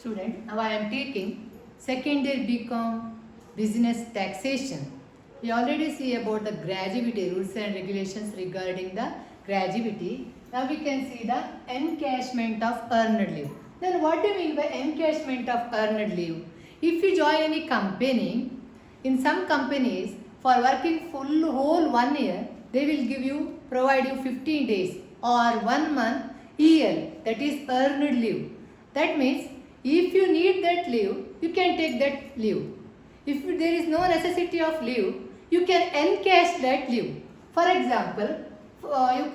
student. Now I am taking second year BCom Business Taxation. We already see about the gratuity rules and regulations regarding the gratuity. Now we can see the encashment of earned leave. Then what do you mean by encashment of earned leave? If you join any company, in some companies for working whole 1 year, they will provide you 15 days or 1 month EL, that is earned leave. That means if you need that leave, you can take that leave. If there is no necessity of leave, you can encash that leave. For example,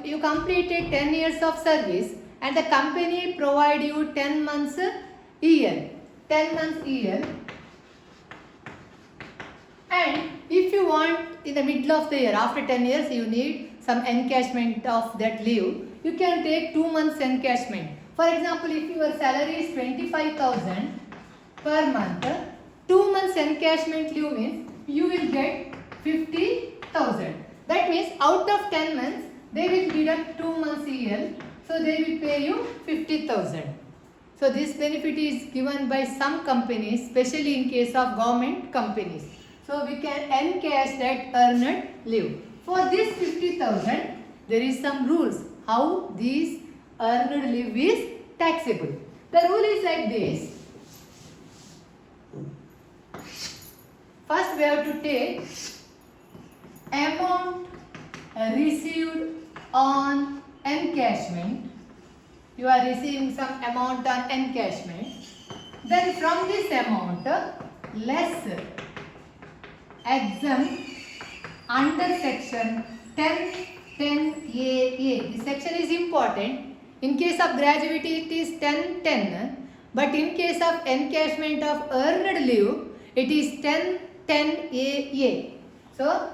you completed 10 years of service and the company provide you 10 months EL. 10 months EL. And if you want in the middle of the year, after 10 years, you need some encashment of that leave, you can take 2 months encashment. For example, if your salary is 25,000 per month, 2 months encashment leave means you will get 50,000. That means out of 10 months, they will deduct 2 months EL, so they will pay you 50,000. So this benefit is given by some companies, especially in case of government companies. So we can encash that earned leave. For this 50,000, there is some rules how this earned leave is taxable. The rule is like this. First we have to take amount received on encashment. You are receiving some amount on encashment. Then from this amount, less exempt under section 10(10)(a). This section is important. In case of gratuity, it is 10(10), but in case of encashment of earned leave, it is 10(10)(a). So,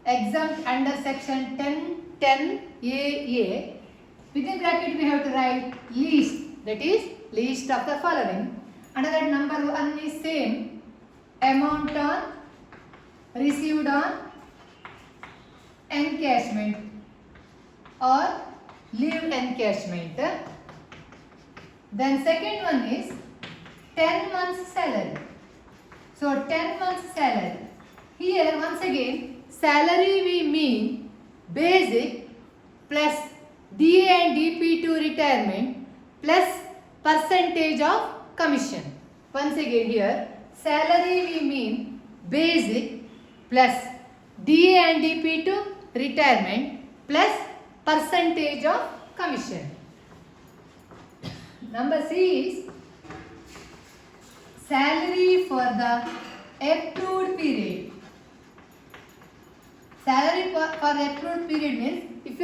exempt under section 10(10)(a). Within bracket, we have to write least. That is least of the following. Under that number 1 is same amount on received on encashment or leave encashment. Then second one is 10 months salary. So 10 months salary. Here once again salary we mean basic plus DA and DP2 retirement plus percentage of commission. Once again here salary we mean basic plus DA and DP2 retirement plus percentage of commission. Number C is salary for the approved period. Salary for approved period means if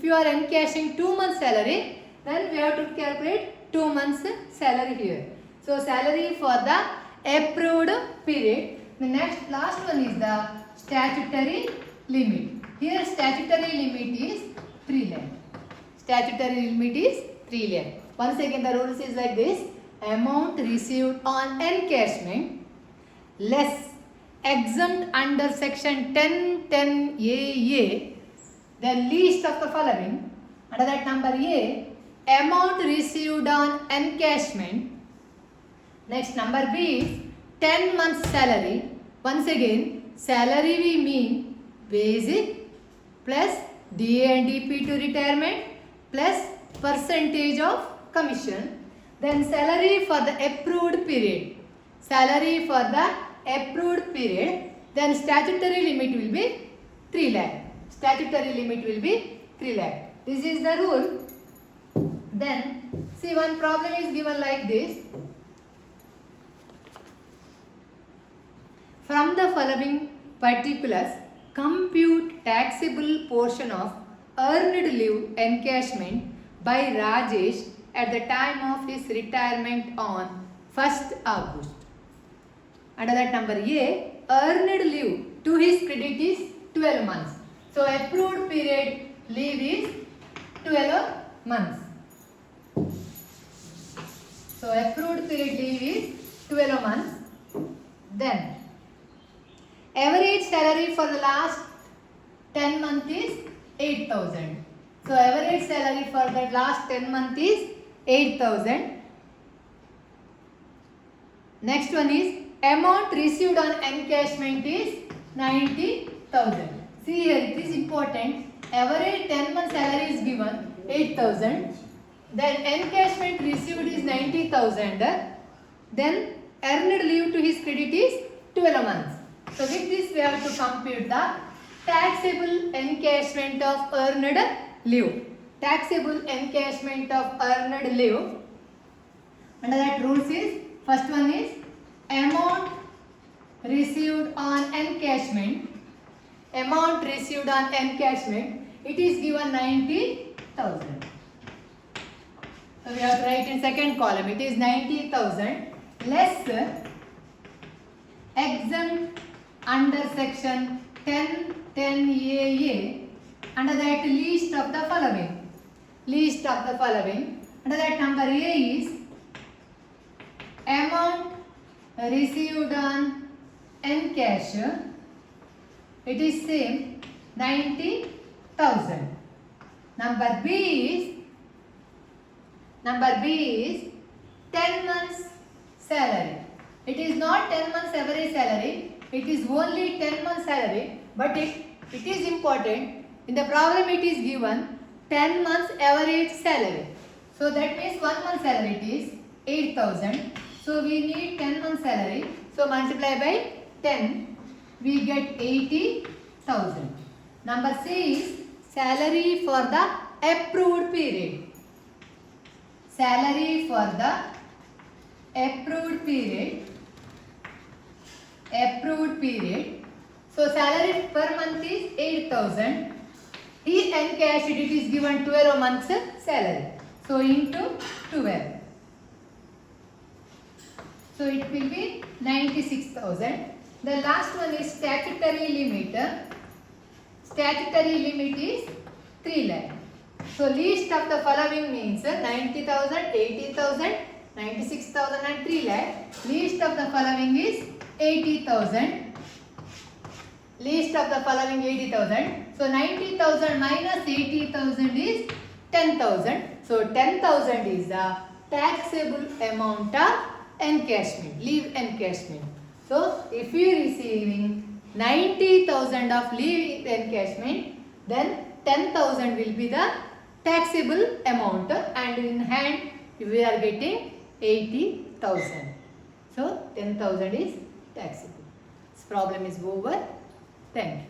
you are encashing 2 months salary, then we have to calculate 2 months salary here. So salary for the approved period. The last one is the statutory limit. Here statutory limit is 3 lakh. Statutory limit is 3 lakh. Once again the rules is like this. Amount received on encashment less exempt under section 10(10)(a), the least of the following. Under that number A, amount received on encashment. Next number B is 10 months salary. Once again, salary we mean basic plus DA and DP2 retirement plus percentage of commission. Then salary for the approved period. Salary for the approved period. Then statutory limit will be 3 lakh. Statutory limit will be 3 lakh. This is the rule. Then see one problem is given like this. From the following particulars, compute taxable portion of earned leave encashment by Rajesh at the time of his retirement on 1st August. Under that number A, earned leave to his credit is 12 months. So approved period leave is 12 months. So approved period leave is 12 months. Then average salary for the last 10 months is 8,000. So average salary for the last 10 months is 8,000. Next one is amount received on encashment is 90,000. See here, it is important. Every 10 month salary is given 8,000. Then encashment received is 90,000. Then earned leave to his credit is 12 months. So with this we have to compute the taxable encashment of earned leave. Taxable encashment of earned leave. Under that rules is, first one is amount received on encashment. Amount received on encashment, it is given 90,000. So we have to write in second column, it is 90,000 less exempt under section 10(10)(a)(a), under that list of the following. List of the following. Under that number A is amount received on encash. It is same 90,000. Number B is 10 months salary. It is not 10 months average salary. It is only 10 months salary. But it is important. In the problem it is given 10 months average salary. So that means 1 month salary it is 8,000. So we need 10 months salary. So multiply by 10. We get 80,000. Number C is salary for the approved period. Salary for the approved period. Approved period. So salary per month is 8,000. He encashed it is given 12 months salary. So into 12. So it will be 96,000. The last one is statutory limit. Statutory limit is 3 lakh. So least of the following means 90,000, 80,000, 96,000 and 3 lakh. Least of the following is 80,000. Least of the following 80,000. So 90,000 minus 80,000 is 10,000. So 10,000 is the taxable amount of encashment, leave encashment. So if you are receiving 90,000 of leave encashment, then 10,000 will be the taxable amount, and in hand we are getting 80,000. So 10,000 is taxable. This problem is over. Thank you.